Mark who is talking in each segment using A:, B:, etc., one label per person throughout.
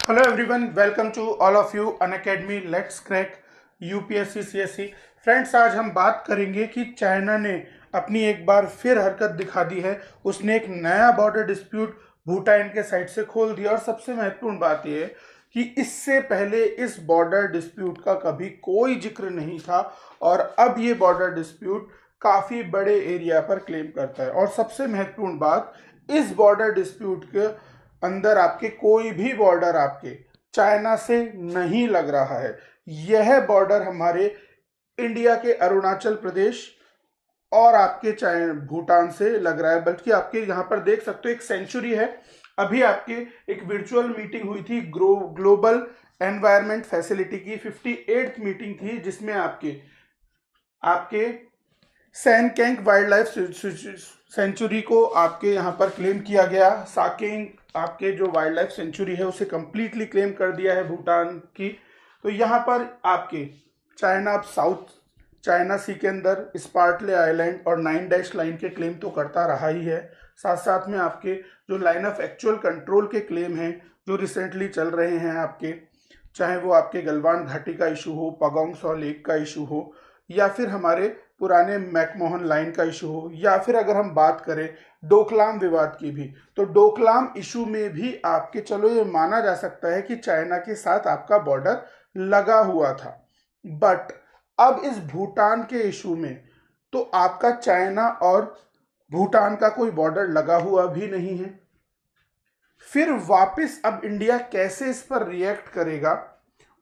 A: Hello everyone, welcome to all of you Unacademy let's crack UPSC CSC. Friends, आज हम बात करेंगे कि चाइना ने अपनी एक बार फिर हरकत दिखा दी है। उसने एक नया बॉर्डर डिस्प्यूट भूटान के साइड से खोल दिया और सबसे महत्वपूर्ण बात यह है कि इससे पहले इस बॉर्डर डिस्प्यूट का कभी कोई जिक्र नहीं था और अब ये बॉर्डर डिस्प्यूट काफ़ी बड़े एरिया पर क्लेम करता है। और सबसे महत्वपूर्ण बात, इस बॉर्डर डिस्प्यूट के अंदर आपके कोई भी बॉर्डर आपके चाइना से नहीं लग रहा है। यह बॉर्डर हमारे इंडिया के अरुणाचल प्रदेश और आपके चाइना भूटान से लग रहा है। बल्कि आपके यहाँ पर देख सकते हो एक सेंचुरी है। अभी आपके एक वर्चुअल मीटिंग हुई थी ग्लोबल एनवायरनमेंट फैसिलिटी की 58th मीटिंग थी, जिसमें आपके आपके सैनकैंग वाइल्ड लाइफ सेंचुरी को आपके यहाँ पर क्लेम किया गया। साकेंग आपके जो वाइल्ड लाइफ सेंचुरी है उसे कंप्लीटली क्लेम कर दिया है भूटान की। तो यहाँ पर आपके चाइना साउथ चाइना सी के अंदर स्पार्टले आइलैंड और 9 डैश लाइन के क्लेम तो करता रहा ही है। साथ साथ में आपके जो लाइन ऑफ एक्चुअल कंट्रोल के क्लेम हैं जो रिसेंटली चल रहे हैं आपके, चाहे वो आपके गलवान घाटी का इशू हो, पगोंग सॉ लेक का इशू हो, या फिर हमारे पुराने मैकमोहन लाइन का इशू हो, या फिर अगर हम बात करें डोकलाम विवाद की भी, तो डोकलाम इशू में भी आपके चलो ये माना जा सकता है कि चाइना के साथ आपका बॉर्डर लगा हुआ था। बट अब इस भूटान के इशू में तो आपका चाइना और भूटान का कोई बॉर्डर लगा हुआ भी नहीं है। फिर वापस अब इंडिया कैसे इस पर रिएक्ट करेगा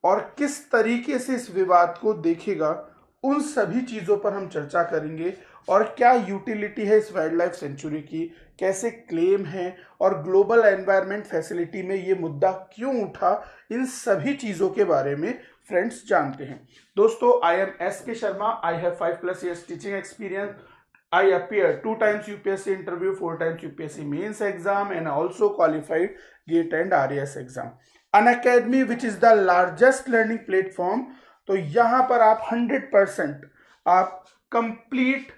A: और किस तरीके से इस विवाद को देखेगा, उन सभी चीज़ों पर हम चर्चा करेंगे। और क्या यूटिलिटी है इस वाइल्ड लाइफ सेंचुरी की, कैसे क्लेम है और ग्लोबल एनवायरनमेंट फैसिलिटी में ये मुद्दा क्यों उठा, इन सभी चीज़ों के बारे में फ्रेंड्स जानते हैं। दोस्तों, आई एम एस के Sharma. I have 5+ years teaching experience. I appeared 2 times UPSC interview, 4 times UPSC mains exam, and also qualified GATE and RAS exam. Unacademy, which is the largest learning platform, तो यहाँ पर आप 100% आप complete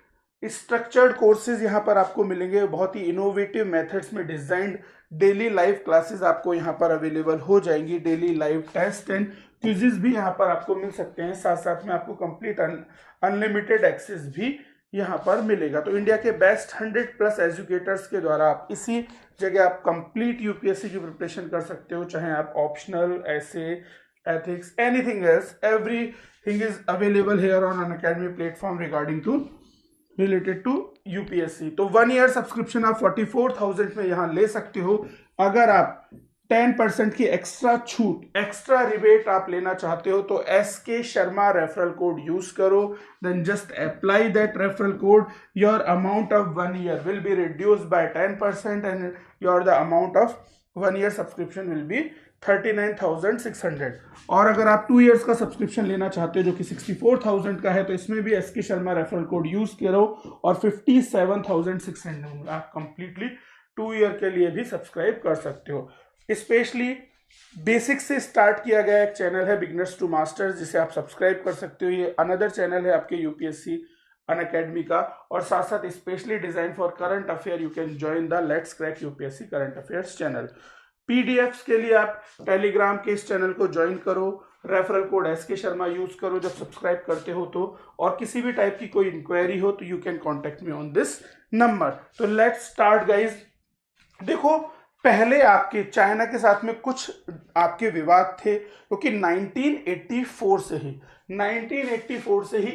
A: structured courses यहाँ पर आपको मिलेंगे। बहुत ही इनोवेटिव मेथड्स में डिजाइंड डेली लाइव क्लासेस आपको यहाँ पर अवेलेबल हो जाएंगी। Daily live test and quizzes भी यहाँ पर आपको मिल सकते हैं। साथ साथ में आपको कंप्लीट अनलिमिटेड एक्सेस भी यहाँ पर मिलेगा। तो इंडिया के बेस्ट 100+ एजुकेटर्स के द्वारा आप इसी जगह आप कंप्लीट यूपीएससी की प्रिपरेशन कर सकते हो। चाहे आप ऑप्शनल, ऐसे, ethics, anything else, everything is available here on Unacademy platform related to UPSC. तो 1 year सब्सक्रिप्शन आप 44,000 में यहाँ ले सकते हो। अगर आप 10% की एक्स्ट्रा छूट, एक्स्ट्रा रिबेट आप लेना चाहते हो तो SK Sharma referral code use करो। Then just apply that referral code, your amount of 1 year will be reduced by 10% and your the amount of 1 year subscription will be 39,600। और अगर आप 2 years का सब्सक्रिप्शन लेना चाहते हो जो कि 64,000 का है, तो इसमें भी SK Sharma referral code use करो और 57,600 आप कंप्लीटली 2 year के लिए भी सब्सक्राइब कर सकते हो। स्पेशली बेसिक से स्टार्ट किया गया एक चैनल है बिगनर्स टू मास्टर्स, जिसे आप सब्सक्राइब कर सकते हो। ये अनदर चैनल है आपके यूपीएससी अनअकैडमी का, और साथ साथ specially design for current affair you can join the let's crack UPSC current affairs channel. PDFs के लिए आप टेलीग्राम के इस चैनल को ज्वाइन करो, referral code SK Sharma use करो जब सब्सक्राइब करते हो तो। और किसी भी टाइप की कोई इंक्वायरी हो तो you can contact me on this number. तो लेट्स स्टार्ट गाइज। देखो, पहले आपके चाइना के साथ में कुछ आपके विवाद थे, क्योंकि 1984 से ही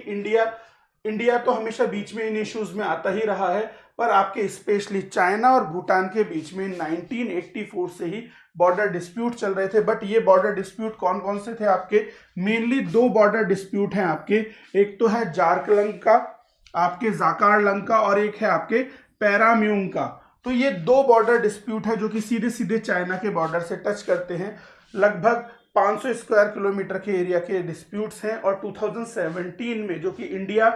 A: इंडिया तो हमेशा बीच में इन इश्यूज में आता ही रहा है। पर आपके स्पेशली चाइना और भूटान के बीच में 1984 से ही बॉर्डर डिस्प्यूट चल रहे थे। बट ये बॉर्डर डिस्प्यूट कौन कौन से थे आपके? मेनली 2 बॉर्डर डिस्प्यूट हैं आपके। एक तो है जारकलंग का, आपके जाकार लंग का, और एक है आपके पैराम्यूंग का। तो ये 2 बॉर्डर डिस्प्यूट है जो कि सीधे सीधे चाइना के बॉर्डर से टच करते हैं। लगभग 500 स्क्वायर किलोमीटर के एरिया के डिस्प्यूट्स हैं। और 2017 में, जो कि इंडिया,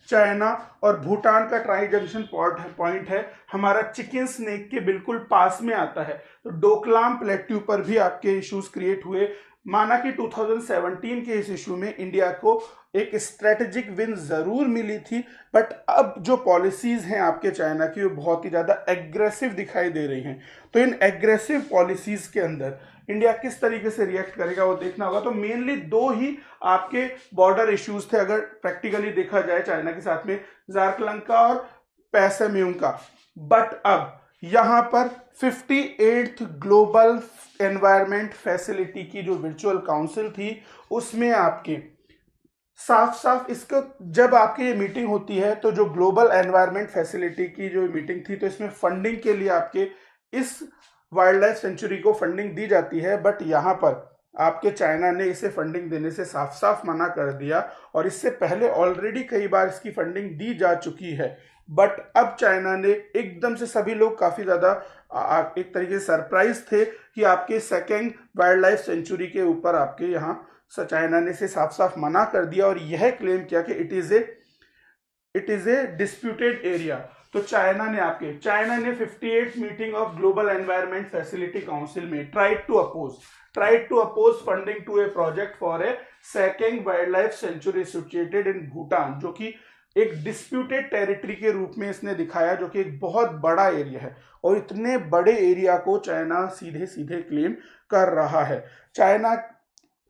A: चाइना और भूटान का ट्राई जंक्शन पॉइंट है, हमारा चिकन स्नेक के बिल्कुल पास में आता है। तो डोकलाम प्लेट्यू पर भी आपके इश्यूज क्रिएट हुए। माना कि 2017 के इस इशू में इंडिया को एक स्ट्रेटेजिक विन जरूर मिली थी, बट अब जो पॉलिसीज हैं आपके चाइना की वो बहुत ही ज्यादा एग्रेसिव दिखाई दे रही हैं। तो इन एग्रेसिव पॉलिसीज के अंदर इंडिया किस तरीके से रिएक्ट करेगा वो देखना होगा। तो मेनली दो ही आपके बॉर्डर इश्यूज थे अगर प्रैक्टिकली देखा जाए चाइना के साथ में, जारकलंग का और पैसेम्यूंग का। बट अब यहां पर 58th ग्लोबल एनवायरमेंट फैसिलिटी की जो वर्चुअल काउंसिल थी उसमें आपके साफ साफ इसको, जब आपकी ये मीटिंग होती है तो जो ग्लोबल एनवायरनमेंट फैसिलिटी की जो मीटिंग थी तो इसमें फंडिंग के लिए आपके इस वाइल्ड लाइफ सेंचुरी को फंडिंग दी जाती है। बट यहाँ पर आपके चाइना ने इसे फंडिंग देने से साफ साफ मना कर दिया और इससे पहले ऑलरेडी कई बार इसकी फंडिंग दी जा चुकी है। बट अब चाइना ने एकदम से, सभी लोग काफी ज्यादा एक तरीके से सरप्राइज थे कि आपके सेकेंड वाइल्ड लाइफ सेंचुरी के ऊपर आपके यहाँ चाइना ने इसे साफ साफ मना कर दिया और यह क्लेम किया कि it is a disputed area. तो चाइना ने 58 meeting of Global environment Facility Council में tried to oppose funding to a project for a second wildlife sanctuary situated in Bhutan, जो कि एक डिस्प्यूटेड टेरिटरी के रूप में इसने दिखाया, जो कि एक बहुत बड़ा एरिया है और इतने बड़े एरिया को चाइना सीधे सीधे क्लेम कर रहा है। चाइना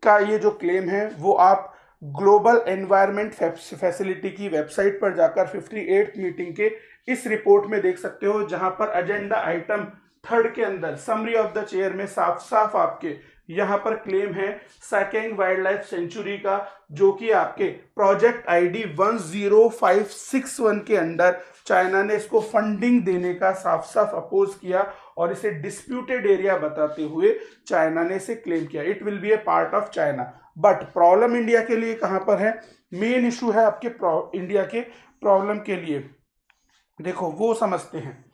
A: का ये जो क्लेम है वो आप ग्लोबल एनवायरनमेंट फैसिलिटी की वेबसाइट पर जाकर 58th मीटिंग के इस रिपोर्ट में देख सकते हो, जहां पर एजेंडा आइटम 3 के अंदर समरी ऑफ द चेयर में साफ साफ आपके यहां पर क्लेम है सेकेंड वाइल्ड लाइफ सेंचुरी का, जो कि आपके प्रोजेक्ट आईडी 10561 के अंडर चाइना ने इसको फंडिंग देने का साफ साफ अपोज किया और इसे डिस्प्यूटेड एरिया बताते हुए चाइना ने इसे क्लेम किया। It will be A part of China. But problem India के लिए कहां पर है? मेन इशू है आपके इंडिया के प्रॉब्लम के लिए, देखो वो समझते हैं।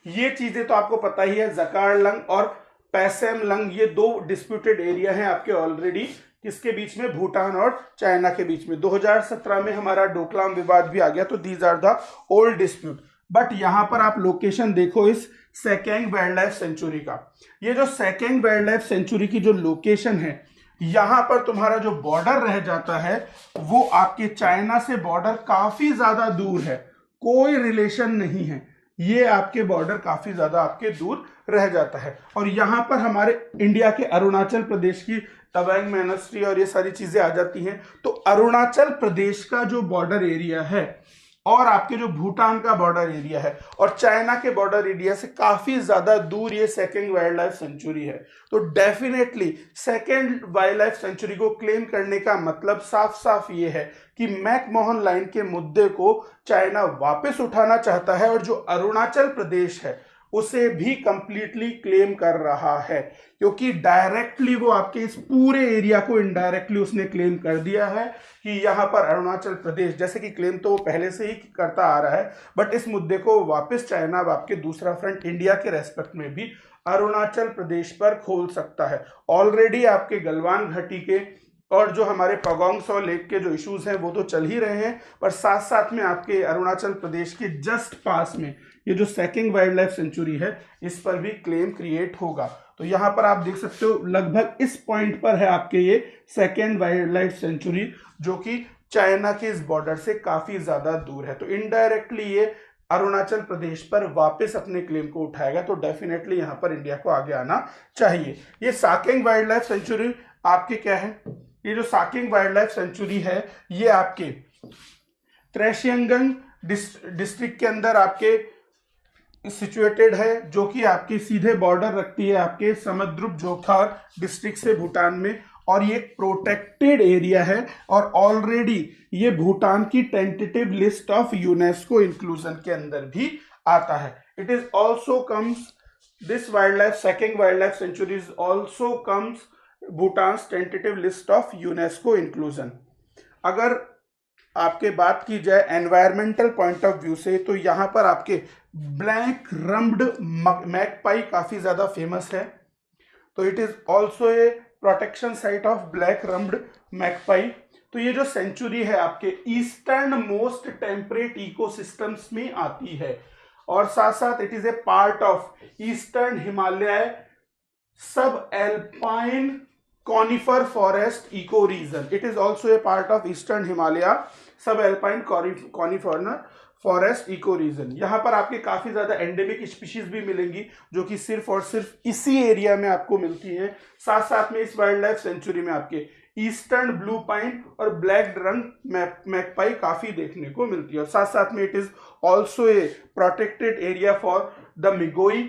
A: ये चीजें तो आपको पता ही है, जकारलंग और पैसेमलंग ये दो डिस्प्यूटेड एरिया हैं आपके ऑलरेडी, किसके बीच में? भूटान और चाइना के बीच में। 2017 में हमारा डोकलाम विवाद भी आ गया, तो these are the old dispute. But यहां पर आप लोकेशन देखो इस सेकेंड वाइल्ड लाइफ सेंचुरी का। ये जो सेकेंड वाइल्ड लाइफ सेंचुरी की जो लोकेशन है, यहां पर तुम्हारा जो बॉर्डर रह जाता है वो आपके चाइना से बॉर्डर काफी ज्यादा दूर है, कोई रिलेशन नहीं है, ये आपके बॉर्डर काफी ज्यादा आपके दूर रह जाता है। और यहां पर हमारे इंडिया के अरुणाचल प्रदेश की तवांग मोनेस्ट्री और ये सारी चीजें आ जाती हैं। तो अरुणाचल प्रदेश का जो बॉर्डर एरिया है और आपके जो भूटान का बॉर्डर एरिया है और चाइना के बॉर्डर एरिया से काफी ज्यादा दूर ये सेकेंड वाइल्ड लाइफ सेंचुरी है। तो definitely second wildlife century को क्लेम करने का मतलब साफ साफ ये है कि मैकमोहन लाइन के मुद्दे को चाइना वापस उठाना चाहता है और जो अरुणाचल प्रदेश है उसे भी कंप्लीटली क्लेम कर रहा है, क्योंकि डायरेक्टली वो आपके इस पूरे एरिया को इनडायरेक्टली उसने क्लेम कर दिया है कि यहां पर अरुणाचल प्रदेश, जैसे कि क्लेम तो वो पहले से ही करता आ रहा है, बट इस मुद्दे को वापस चाइना आपके दूसरा फ्रंट इंडिया के रेस्पेक्ट में भी अरुणाचल प्रदेश पर खोल सकता है। ऑलरेडी आपके गलवान घाटी के और जो हमारे पगोंग सो लेक के जो इश्यूज हैं वो तो चल ही रहे हैं, पर साथ साथ में आपके अरुणाचल प्रदेश के जस्ट पास में ये जो सेकेंड वाइल्ड लाइफ सेंचुरी है इस पर भी क्लेम क्रिएट होगा। तो यहां पर आप देख सकते हो लगभग इस पॉइंट पर है आपके ये सेकेंड वाइल्ड लाइफ सेंचुरी, जो कि चाइना के इस बॉर्डर से काफी ज्यादा दूर है। तो इनडायरेक्टली ये अरुणाचल प्रदेश पर वापस अपने क्लेम को उठाएगा। तो डेफिनेटली यहां पर इंडिया को आगे आना चाहिए। ये सेकेंड वाइल्ड लाइफ सेंचुरी आपके क्या है? ये जो साकेंग वाइल्ड लाइफ सेंचुरी है ये आपके त्रेशियांगन डिस्ट्रिक्ट के अंदर आपके सिचुएटेड है, जो कि आपके सीधे बॉर्डर रखती है आपके समुद्रुप जोखार डिस्ट्रिक्ट से भूटान में, और ये प्रोटेक्टेड एरिया है और ऑलरेडी ये भूटान की tentative list of UNESCO inclusion के अंदर भी आता है। It is also comes this wild life second wildlife sanctuary is also comes Bhutan's tentative list of UNESCO inclusion. अगर आपके बात की जाए एनवायरमेंटल पॉइंट ऑफ व्यू से, तो यहां पर आपके ब्लैक रम्ड मैगपाई काफी ज्यादा फेमस है। तो it is also a protection site of black rumped magpie. तो ये जो सेंचुरी है आपके ईस्टर्न मोस्ट टेम्परेट इकोसिस्टम्स में आती है और साथ साथ it is A part of eastern Himalaya सब alpine conifer forest ecoregion. It is also a part of eastern Himalaya subalpine conifer forest ecoregion. यहाँ पर आपके काफी ज्यादा एंडेमिक स्पीशीज भी मिलेंगी जो कि सिर्फ और सिर्फ इसी एरिया में आपको मिलती है। साथ साथ में इस वाइल्ड लाइफ सेंचुरी में आपके ईस्टर्न ब्लू पाइन और ब्लैक रंग मैकपाई काफी देखने को मिलती है। और साथ साथ में it is also a protected area for the migoi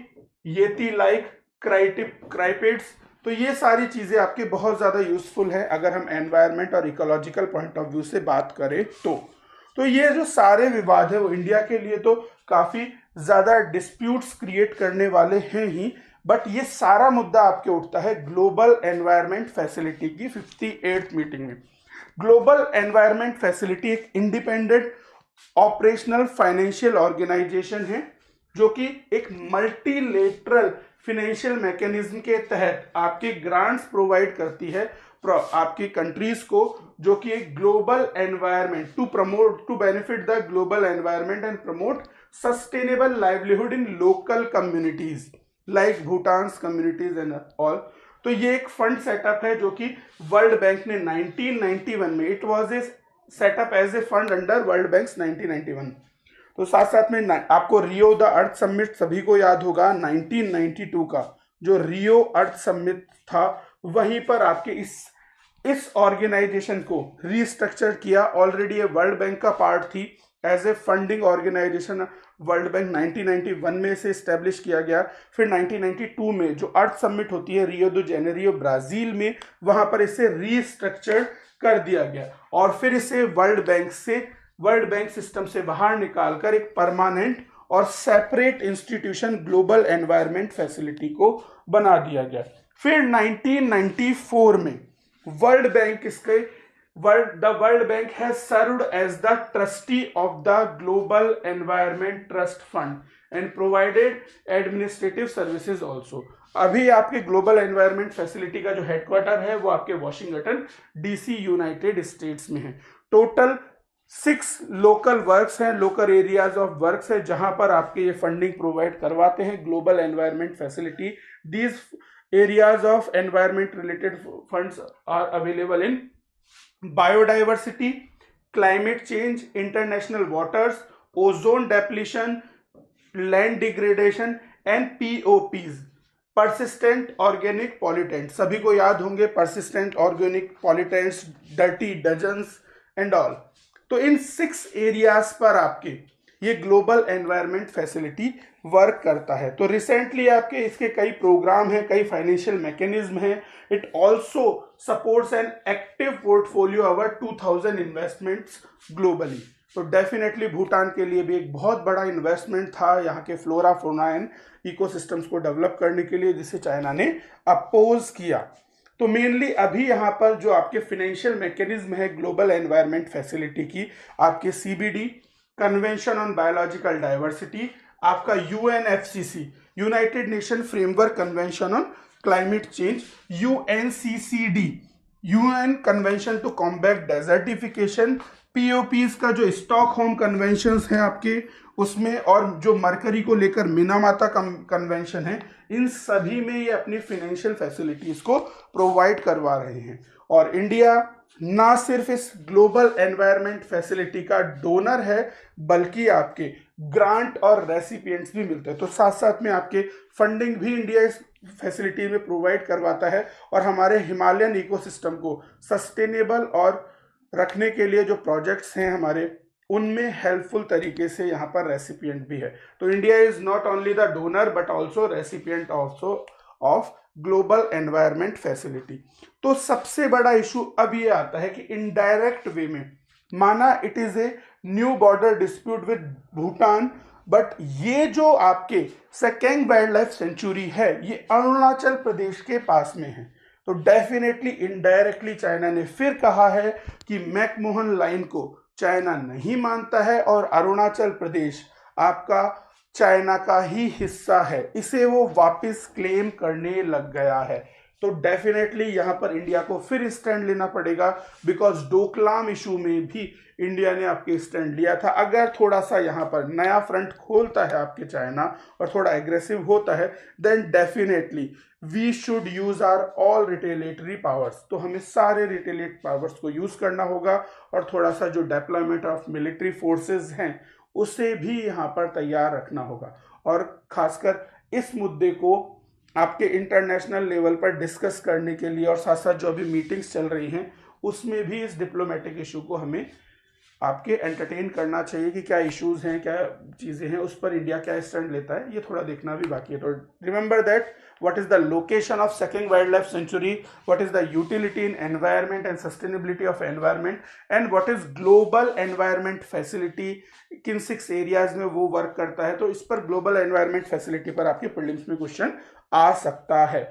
A: yeti like cryptids. तो ये सारी चीजें आपके बहुत ज्यादा यूजफुल है अगर हम एनवायरनमेंट और इकोलॉजिकल पॉइंट ऑफ व्यू से बात करें तो ये जो सारे विवाद है वो इंडिया के लिए तो काफी ज्यादा डिस्प्यूट्स क्रिएट करने वाले हैं ही, बट ये सारा मुद्दा आपके उठता है ग्लोबल एनवायरनमेंट फैसिलिटी की 58th मीटिंग में। ग्लोबल एनवायरनमेंट फैसिलिटी एक इंडिपेंडेंट ऑपरेशनल फाइनेंशियल ऑर्गेनाइजेशन है जो कि एक मल्टीलेटरल फाइनेंशियल मैकेनिज्म के तहत आपके ग्रांट्स प्रोवाइड करती है आपकी कंट्रीज को, जो कि एक global environment to benefit the global environment and promote sustainable livelihood in local communities like Bhutan's communities and all. तो ये एक फंड सेटअप है जो कि वर्ल्ड बैंक ने 1991 में, it was a setup as a fund under world bank 1991। तो साथ साथ में आपको रियो द अर्थ समिट सभी को याद होगा 1992 का जो रियो अर्थ समिट था, वहीं पर आपके इस ऑर्गेनाइजेशन को रीस्ट्रक्चर किया। ऑलरेडी ये वर्ल्ड बैंक का पार्ट थी as a funding organisation. World bank 1991 में इसे स्टैब्लिश किया गया। फिर 1992 में जो अर्थ समिट होती है रियो दो जेनेरियो ब्राजील में, वहां पर इसे रीस्ट्रक्चर कर दिया गया और फिर इसे वर्ल्ड बैंक सिस्टम से बाहर निकालकर एक परमानेंट और separate institution global environment facility को बना दिया गया। फिर 1994 में world bank has served as the trustee of the global environment trust fund and provided administrative services also. अभी आपके ग्लोबल एनवायरनमेंट फैसिलिटी का जो हेडक्वार्टर है वो आपके वॉशिंगटन डीसी यूनाइटेड स्टेट्स में है। टोटल 6 लोकल वर्क्स हैं, लोकल एरियाज ऑफ वर्क्स है जहां पर आपके ये फंडिंग प्रोवाइड करवाते हैं global environment facility. These areas of environment related funds are available in biodiversity, climate change, international waters, ozone depletion, land degradation and POPs, persistent organic pollutants। सभी को याद होंगे persistent organic pollutants, dirty dozens and all। तो इन 6 areas पर आपके ये global environment facility work करता है। तो रिसेंटली आपके इसके कई प्रोग्राम हैं, कई फाइनेंशियल मैकेनिज्म हैं। It also supports an active portfolio over 2000 investments globally. तो डेफिनेटली भूटान के लिए भी एक बहुत बड़ा इन्वेस्टमेंट था यहाँ के फ्लोरा फौना एंड इकोसिस्टम्स को डेवलप करने के लिए, जिसे चाइना ने अपोज किया। तो मेनली अभी यहाँ पर जो आपके फाइनेंशियल मैकेनिज्म है ग्लोबल एनवायरनमेंट फैसिलिटी की, आपके CBD convention on biological diversity, आपका UNFCC united nation framework convention on climate change, UNCCD UN convention to combat desertification, POPs का जो स्टॉकहोम कन्वेंशंस हैं आपके उसमें, और जो मरकरी को लेकर मिनामाता कन्वेंशन है, इन सभी में ये अपनी फाइनेंशियल फैसिलिटीज को प्रोवाइड करवा रहे हैं। और इंडिया ना सिर्फ इस ग्लोबल एनवायरनमेंट फैसिलिटी का डोनर है बल्कि आपके ग्रांट और रेसिपिएंट्स भी मिलते हैं। तो साथ साथ में आपके फंडिंग भी इंडिया इस फैसिलिटी में प्रोवाइड करवाता है और हमारे हिमालयन इकोसिस्टम को सस्टेनेबल और रखने के लिए जो प्रोजेक्ट्स हैं हमारे, उनमें हेल्पफुल तरीके से यहाँ पर रेसिपिएंट भी है। तो India is not only the donor but also recipient also of Global environment facility. तो सबसे बड़ा इशू अब ये आता है कि इनडायरेक्ट वे में, माना it is a new border dispute with Bhutan, but ये जो आपके सेकेंग वाइल्ड लाइफ सेंचुरी है ये अरुणाचल प्रदेश के पास में है। तो डेफिनेटली इनडायरेक्टली चाइना ने फिर कहा है कि मैकमोहन लाइन को चाइना नहीं मानता है और अरुणाचल प्रदेश आपका चाइना का ही हिस्सा है, इसे वो वापस क्लेम करने लग गया है। तो डेफिनेटली यहाँ पर इंडिया को फिर स्टैंड लेना पड़ेगा, बिकॉज डोकलाम इशू में भी इंडिया ने आपके स्टैंड लिया था। अगर थोड़ा सा यहाँ पर नया फ्रंट खोलता है आपके चाइना और थोड़ा एग्रेसिव होता है, then definitely we should use our all retaliatory powers. तो हमें सारे रिटेलिएट पावर्स को यूज करना होगा और थोड़ा सा जो डेप्लॉयमेंट ऑफ मिलिट्री फोर्सेस हैं उसे भी यहाँ पर तैयार रखना होगा। और खासकर इस मुद्दे को आपके इंटरनेशनल लेवल पर डिस्कस करने के लिए और साथ साथ जो अभी मीटिंग्स चल रही हैं उसमें भी इस डिप्लोमेटिक इशू को हमें आपके एंटरटेन करना चाहिए कि क्या इश्यूज हैं, क्या चीज़ें हैं, उस पर इंडिया क्या स्टैंड लेता है, ये थोड़ा देखना भी बाकी है। तो remember that what is the location of second wildlife sanctuary, what is the utility in environment and sustainability of environment, and what is global environment facility, किन 6 एरियाज में वो वर्क करता है। तो इस पर ग्लोबल एनवायरमेंट फैसिलिटी पर आपके प्रीलिम्स में क्वेश्चन आ सकता है।